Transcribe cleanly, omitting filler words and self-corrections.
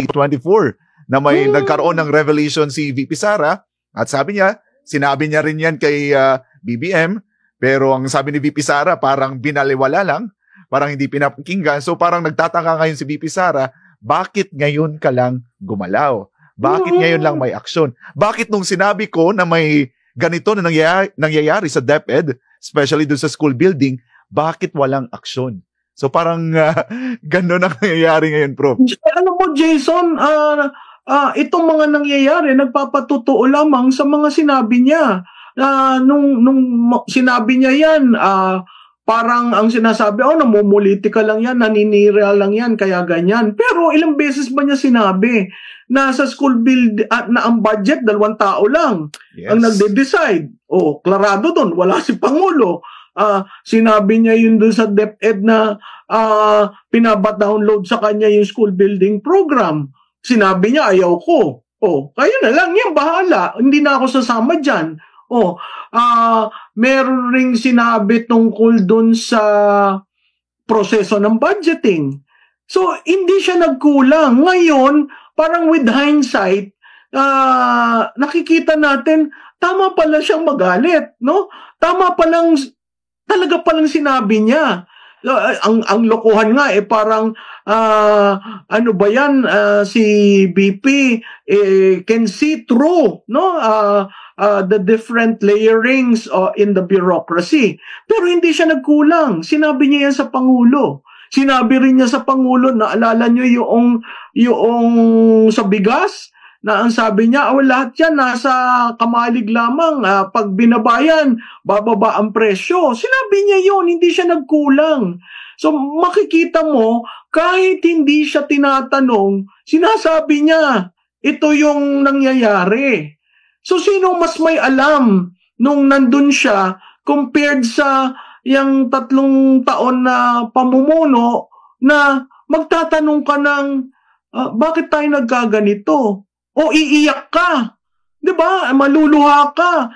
24 na may nagkaroon ng revelation si VP Sara at sinabi niya rin yan kay BBM, pero ang sabi ni VP Sara parang binaliwala lang, parang hindi pinapakinggan. So parang nagtataka ngayon si VP Sara, bakit ngayon ka lang gumalaw? Bakit ngayon lang may aksyon? Bakit nung sinabi ko na may ganito na nangyayari sa DepEd, especially dun sa school building, bakit walang aksyon? So parang gano'n ang nangyayari ngayon, Prof. Alam mo, Jason, itong mga nangyayari, nagpapatotoo lamang sa mga sinabi niya. Nung sinabi niya yan, parang ang sinasabi, namumulitika lang yan, naninira lang yan, kaya ganyan. Pero ilang beses ba niya sinabi na sa school build na ang budget, 2 tao lang ang nagde-decide. Klarado doon, wala si Pangulo. Sinabi niya yun doon sa DepEd na pinaba-download sa kanya yung school building program. Sinabi niya, ayaw ko. Kayo na lang, yan, bahala. Hindi na ako sasama dyan. Meron ring sinabi tungkol doon sa proseso ng budgeting. So, hindi siya nagkulang. Ngayon, parang with hindsight, nakikita natin, tama pala siyang magalit, no? Tama palang, talaga palang sinabi niya. Ang lokohan nga parang ano ba yan, si BP can see through, no, the different layerings in the bureaucracy. Pero hindi siya nagkulang. Sinabi niya yan sa Pangulo. Sinabi rin niya sa Pangulo, naalala niyo yung sa bigas, na ang sabi niya, lahat yan nasa kamalig lamang, pag binabayan, bababa ang presyo. Sinabi niya yun, hindi siya nagkulang. So makikita mo, kahit hindi siya tinatanong, sinasabi niya, ito yung nangyayari. So sino mas may alam nung nandun siya compared sa yung 3 taon na pamumuno na magtatanong ka ng, bakit tayo nagkaganito? O iiyak ka, 'di ba? Maluluha ka.